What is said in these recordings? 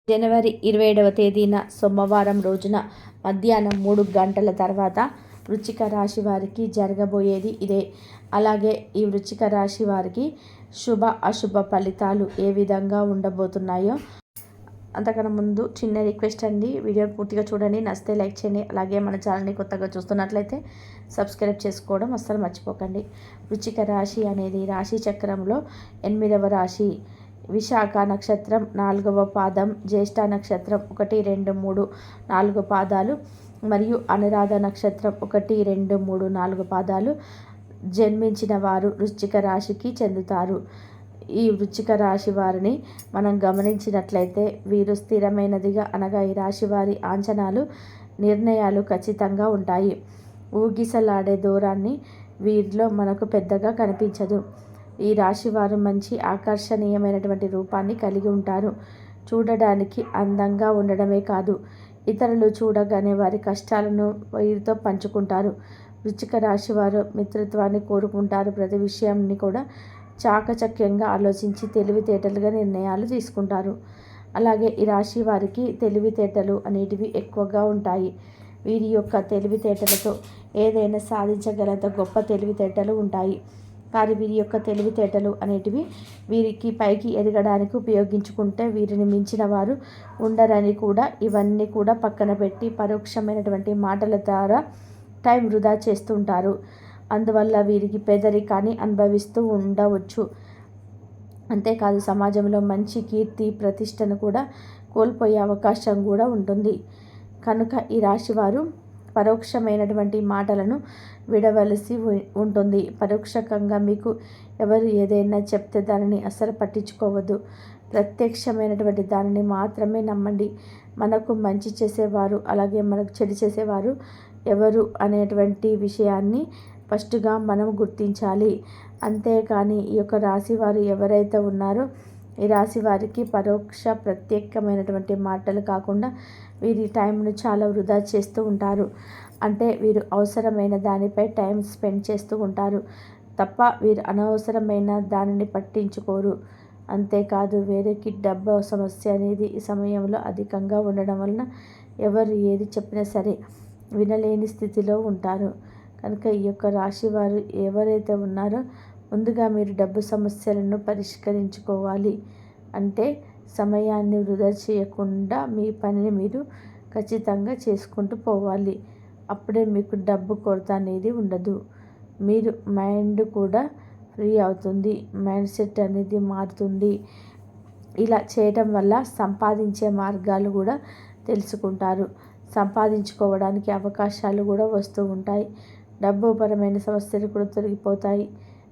జనవరి 27వ తేదీన సోమవారం రోజున మధ్యాహ్నం 3 గంటల తర్వాత వృశ్చిక రాశి వారికి జరగబోయేది ఇదే. అలాగే ఈ వృశ్చిక రాశి వారికి శుభ అశుభ ఫలితాలు ఏ విధంగా ఉండబోతున్నాయో అంతకన్నా ముందు చిన్న రిక్వెస్ట్ అండి, వీడియో పూర్తిగా చూడండి, నచ్చితే లైక్ చేయండి. అలాగే మన ఛానల్ని కొత్తగా చూస్తున్నట్లయితే సబ్స్క్రైబ్ చేసుకోవడం అస్సలు మర్చిపోకండి. వృశ్చిక రాశి అనేది రాశి చక్రంలో 8వ రాశి. విశాఖ నక్షత్రం 4వ పాదం, జ్యేష్ఠ నక్షత్రం 1, 2, 3, 4 పాదాలు మరియు అనురాధ నక్షత్రం 1, 2, 3, 4 పాదాలు జన్మించిన వారు వృశ్చిక రాశికి చెందుతారు. ఈ వృశ్చిక రాశి వారిని మనం గమనించినట్లయితే వీరు స్థిరమైనదిగా అనగా ఈ రాశి వారి అంచనాలు నిర్ణయాలు ఖచ్చితంగా ఉంటాయి. ఊగిసలాడే దూరాన్ని వీరిలో మనకు పెద్దగా కనిపించదు. ఈ రాశి వారు మంచి ఆకర్షణీయమైనటువంటి రూపాన్ని కలిగి ఉంటారు. చూడడానికి అందంగా ఉండడమే కాదు, ఇతరులు చూడగానే వారి కష్టాలను వీరితో పంచుకుంటారు. వృశ్చిక రాశి వారు మిత్రత్వాన్ని కోరుకుంటారు. ప్రతి విషయాన్ని కూడా చాకచక్యంగా ఆలోచించి తెలివితేటలుగా నిర్ణయాలు తీసుకుంటారు. అలాగే ఈ రాశి వారికి తెలివితేటలు అనేటివి ఎక్కువగా ఉంటాయి. వీరి యొక్క తెలివితేటలతో ఏదైనా సాధించగలంత గొప్ప తెలివితేటలు ఉంటాయి. కానీ వీరి యొక్క తెలివితేటలు అనేటివి వీరికి పైకి ఎదగడానికి ఉపయోగించుకుంటే వీరిని మించిన వారు ఉండరని కూడా ఇవన్నీ కూడా పక్కన పెట్టి పరోక్షమైనటువంటి మాటల ద్వారా టైం వృధా చేస్తుంటారు. అందువల్ల వీరికి పేదరికాన్ని అనుభవిస్తూ ఉండవచ్చు. అంతేకాదు సమాజంలో మంచి కీర్తి ప్రతిష్టను కూడా కోల్పోయే అవకాశం కూడా ఉంటుంది. కనుక ఈ రాశివారు పరోక్షమైనటువంటి మాటలను విడవలసి ఉంటుంది. పరోక్షకంగా మీకు ఎవరు ఏదైనా చెప్తే దానిని అస్సలు పట్టించుకోవద్దు. ప్రత్యక్షమైనటువంటి దానిని మాత్రమే నమ్మండి. మనకు మంచి చేసేవారు అలాగే మనకు చెడు చేసేవారు ఎవరు అనేటువంటి విషయాన్ని ఫస్ట్గా మనం గుర్తించాలి. అంతేకాని ఈ యొక్క రాశి వారు ఎవరైతే ఉన్నారో ఈ రాశి వారికి పరోక్ష ప్రత్యేకమైనటువంటి మాటలు కాకుండా వీరి టైంను చాలా వృధా చేస్తూ ఉంటారు. అంటే వీరు అవసరమైన దానిపై టైం స్పెండ్ చేస్తూ ఉంటారు తప్ప వీరు అనవసరమైన దానిని పట్టించుకోరు. అంతేకాదు వేరేకి డబ్బు సమస్య అనేది ఈ సమయంలో అధికంగా ఉండడం వలన ఎవరు ఏది చెప్పినా సరే వినలేని స్థితిలో ఉంటారు. కనుక ఈ యొక్క రాశి వారు ఎవరైతే ఉన్నారో ముందుగా మీరు డబ్బు సమస్యలను పరిష్కరించుకోవాలి. అంటే సమయాన్ని వృధా చేయకుండా మీ పనిని మీరు ఖచ్చితంగా చేసుకుంటూ పోవాలి. అప్పుడే మీకు డబ్బు కొరత అనేది ఉండదు. మీరు మైండ్ కూడా ఫ్రీ అవుతుంది, మైండ్ సెట్ అనేది మారుతుంది. ఇలా చేయటం వల్ల సంపాదించే మార్గాలు కూడా తెలుసుకుంటారు. సంపాదించుకోవడానికి అవకాశాలు కూడా వస్తూ ఉంటాయి. డబ్బు పరమైన సమస్యలు కూడా తొలగిపోతాయి.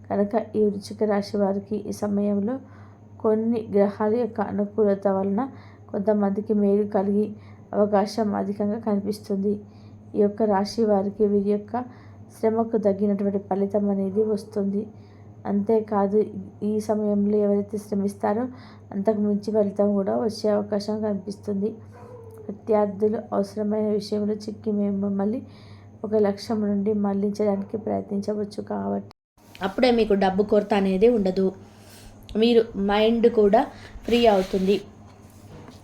కనుక ఈ వృశ్చిక రాశి వారికి ఈ సమయంలో కొన్ని గ్రహాల యొక్క అనుకూలత వలన కొంతమందికి మేలు కలిగి అవకాశం అధికంగా కనిపిస్తుంది. ఈ యొక్క రాశి వారికి వీరి యొక్క శ్రమకు తగ్గినటువంటి ఫలితం అనేది వస్తుంది. అంతేకాదు ఈ సమయంలో ఎవరైతే శ్రమిస్తారో అంతకు మించి ఫలితం కూడా వచ్చే అవకాశం కనిపిస్తుంది. విద్యార్థులు అవసరమైన విషయంలో చిక్కి మిమ్మల్ని ఒక లక్ష్యం నుండి మళ్లించడానికి ప్రయత్నించవచ్చు. కాబట్టి అప్పుడే మీకు డబ్బు కొరత అనేది ఉండదు. మీరు మైండ్ కూడా ఫ్రీ అవుతుంది,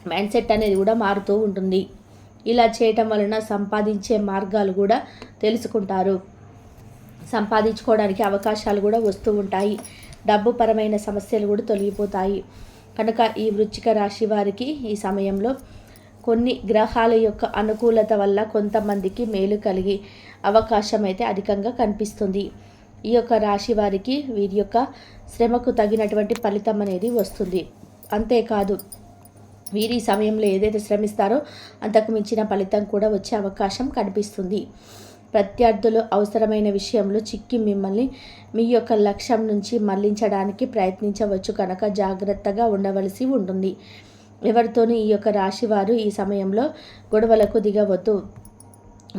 మైండ్ సెట్ అనేది కూడా మారుతూ ఉంటుంది. ఇలా చేయటం వలన సంపాదించే మార్గాలు కూడా తెలుసుకుంటారు. సంపాదించుకోవడానికి అవకాశాలు కూడా వస్తూ ఉంటాయి. డబ్బు పరమైన సమస్యలు కూడా తొలగిపోతాయి. కనుక ఈ వృశ్చిక రాశి వారికి ఈ సమయంలో కొన్ని గ్రహాల యొక్క అనుకూలత వల్ల కొంతమందికి మేలు కలిగి అవకాశం అయితే అధికంగా కనిపిస్తుంది. ఈ యొక్క రాశి వారికి వీరి యొక్క శ్రమకు తగినటువంటి ఫలితం అనేది వస్తుంది. అంతేకాదు వీరి సమయంలో ఏదైతే శ్రమిస్తారో అంతకు మించిన ఫలితం కూడా వచ్చే అవకాశం కనిపిస్తుంది. ప్రత్యర్థులు అవసరమైన విషయంలో చిక్కి మిమ్మల్ని మీ యొక్క లక్ష్యం నుంచి మళ్లించడానికి ప్రయత్నించవచ్చు. కనుక జాగ్రత్తగా ఉండవలసి ఉంటుంది. ఎవరితోనూ ఈ యొక్క రాశి వారు ఈ సమయంలో గొడవలకు దిగవద్దు.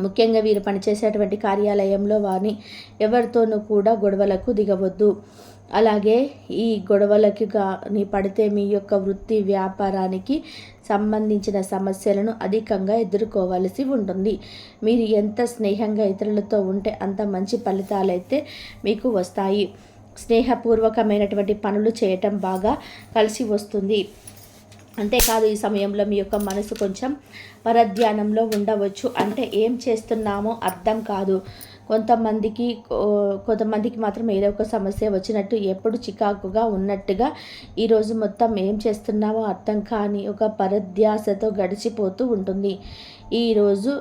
ముఖ్యంగా వీరు పనిచేసేటువంటి కార్యాలయంలో వారిని ఎవరితోనూ కూడా గొడవలకు దిగవద్దు. అలాగే ఈ గొడవలకి కానీ పడితే మీ యొక్క వృత్తి వ్యాపారానికి సంబంధించిన సమస్యలను అధికంగా ఎదుర్కోవలసి ఉంటుంది. మీరు ఎంత స్నేహంగా ఇతరులతో ఉంటే అంత మంచి ఫలితాలైతే మీకు వస్తాయి. స్నేహపూర్వకమైనటువంటి పనులు చేయటం బాగా కలిసి వస్తుంది. అంతేకాదు ఈ సమయంలో మీ యొక్క మనసు కొంచెం పరధ్యానంలో ఉండవచ్చు. అంటే ఏం చేస్తున్నామో అర్థం కాదు. కొంతమందికి మాత్రం ఏదో ఒక సమస్య వచ్చినట్టు ఎప్పుడు చికాకుగా ఉన్నట్టుగా ఈరోజు మొత్తం ఏం చేస్తున్నామో అర్థం కాని ఒక పరధ్యాసతో గడిచిపోతూ ఉంటుంది. ఈరోజు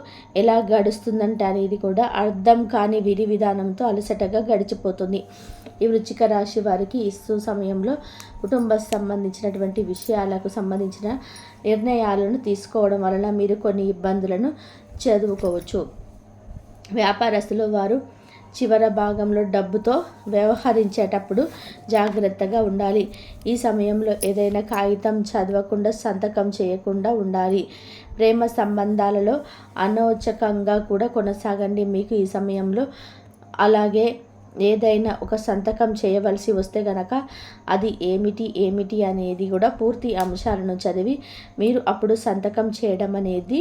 ఎలా గడుస్తుందంటే అనేది కూడా అర్థం కాని విధి విధానంతో అలసటగా గడిచిపోతుంది. ఈ వృశ్చిక రాశి వారికి ఇస్తూ సమయంలో కుటుంబ సంబంధించినటువంటి విషయాలకు సంబంధించిన నిర్ణయాలను తీసుకోవడం వలన మీరు కొన్ని ఇబ్బందులను చదువుకోవచ్చు. వ్యాపారస్తులు వారు చివరి భాగంలో డబ్బుతో వ్యవహరించేటప్పుడు జాగ్రత్తగా ఉండాలి. ఈ సమయంలో ఏదైనా కాగితం చదవకుండా సంతకం చేయకుండా ఉండాలి. ప్రేమ సంబంధాలలో అనౌచకంగా కూడా కొనసాగండి. మీకు ఈ సమయంలో అలాగే ఏదైనా ఒక సంతకం చేయవలసి వస్తే గనక అది ఏమిటి అనేది కూడా పూర్తి అంశాలను చదివి మీరు అప్పుడు సంతకం చేయడం అనేది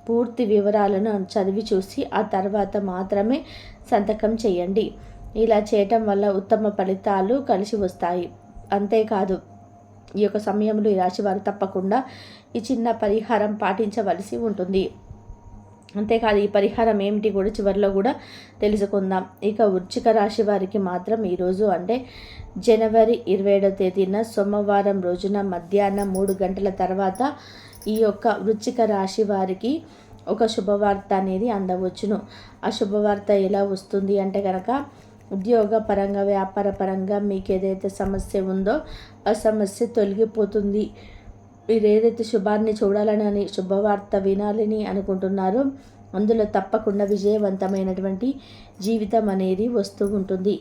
పూర్తి వివరాలను చదివి చూసి ఆ తర్వాత మాత్రమే సంతకం చేయండి. ఇలా చేయటం వల్ల ఉత్తమ ఫలితాలు కలిసి వస్తాయి. అంతేకాదు ఈ యొక్క సమయంలో ఈ రాశి వారు తప్పకుండా ఈ చిన్న పరిహారం పాటించవలసి ఉంటుంది. అంతేకాదు ఈ పరిహారం ఏమిటి కూడా చివరిలో కూడా తెలుసుకుందాం. ఇక వృశ్చిక రాశి వారికి మాత్రం ఈరోజు అంటే జనవరి 27వ తేదీన సోమవారం రోజున మధ్యాహ్నం 3 గంటల తర్వాత ఈ యొక్క వృశ్చిక రాశి వారికి ఒక శుభవార్త అనేది అందవచ్చును. ఆ శుభవార్త ఎలా వస్తుంది అంటే కనుక ఉద్యోగ పరంగా వ్యాపార పరంగా మీకు ఏదైతే సమస్య ఉందో ఆ సమస్య తొలగిపోతుంది. మీరు ఏదైతే శుభాన్ని చూడాలని శుభవార్త వినాలని అనుకుంటున్నారో అందులో తప్పకుండా విజయవంతమైనటువంటి జీవితం అనేది వస్తూ ఉంటుంది.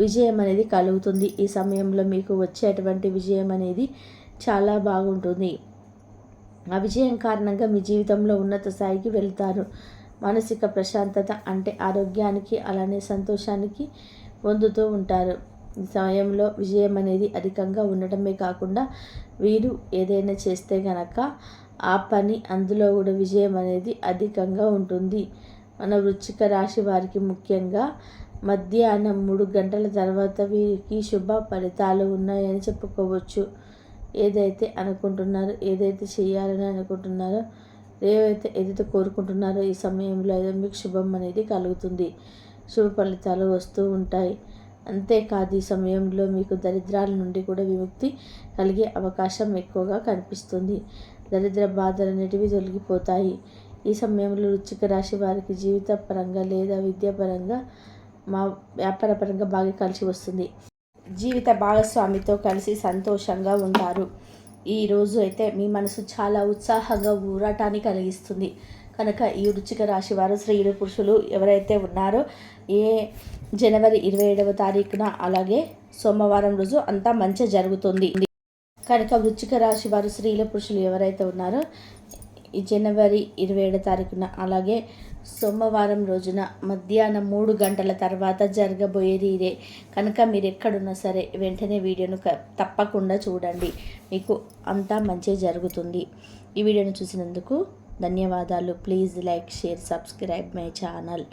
విజయం అనేది కలుగుతుంది. ఈ సమయంలో మీకు వచ్చేటువంటి విజయం అనేది చాలా బాగుంటుంది. ఆ విజయం కారణంగా మీ జీవితంలో ఉన్నత స్థాయికి వెళ్తారు. మానసిక ప్రశాంతత అంటే ఆరోగ్యానికి అలానే సంతోషానికి పొందుతూ ఉంటారు. ఈ సమయంలో విజయం అనేది అధికంగా ఉండటమే కాకుండా వీరు ఏదైనా చేస్తే గనక ఆ పని అందులో కూడా విజయం అనేది అధికంగా ఉంటుంది. మన వృశ్చిక రాశి వారికి ముఖ్యంగా మధ్యాహ్నం 3 గంటల తర్వాత వీరికి శుభ ఫలితాలు ఉన్నాయని చెప్పుకోవచ్చు. ఏదైతే అనుకుంటున్నారో ఏదైతే చేయాలని అనుకుంటున్నారో ఏదైతే కోరుకుంటున్నారో ఈ సమయంలో మీకు శుభం అనేది కలుగుతుంది. శుభ ఫలితాలు వస్తూ ఉంటాయి. అంతేకాదు ఈ సమయంలో మీకు దరిద్రాల నుండి కూడా విముక్తి కలిగే అవకాశం ఎక్కువగా కనిపిస్తుంది. దరిద్ర బాధలు అనేటివి తొలగిపోతాయి. ఈ సమయంలో వృశ్చిక రాశి వారికి జీవిత పరంగా లేదా విద్యాపరంగా వ్యాపార పరంగా బాగా కలిసి వస్తుంది. జీవిత భాగస్వామితో కలిసి సంతోషంగా ఉంటారు. ఈరోజు అయితే మీ మనసు చాలా ఉత్సాహంగా ఊరటాన్ని కలిగిస్తుంది. కనుక ఈ వృశ్చిక రాశి వారు స్త్రీలు పురుషులు ఎవరైతే ఉన్నారో జనవరి 27వ తారీఖున అలాగే సోమవారం రోజు అంతా మంచి జరుగుతుంది. కనుక వృశ్చిక రాశి వారు స్త్రీలు పురుషులు ఎవరైతే ఉన్నారో ఈ జనవరి 27వ తారీఖున అలాగే సోమవారం రోజున మధ్యాహ్నం 3 గంటల తర్వాత జరగబోయేది ఇదే. కనుక మీరు ఎక్కడున్నా సరే వెంటనే వీడియోను తప్పకుండా చూడండి. మీకు అంతా మంచి జరుగుతుంది. ఈ వీడియోను చూసినందుకు ధన్యవాదాలు. Please like, share, subscribe my channel.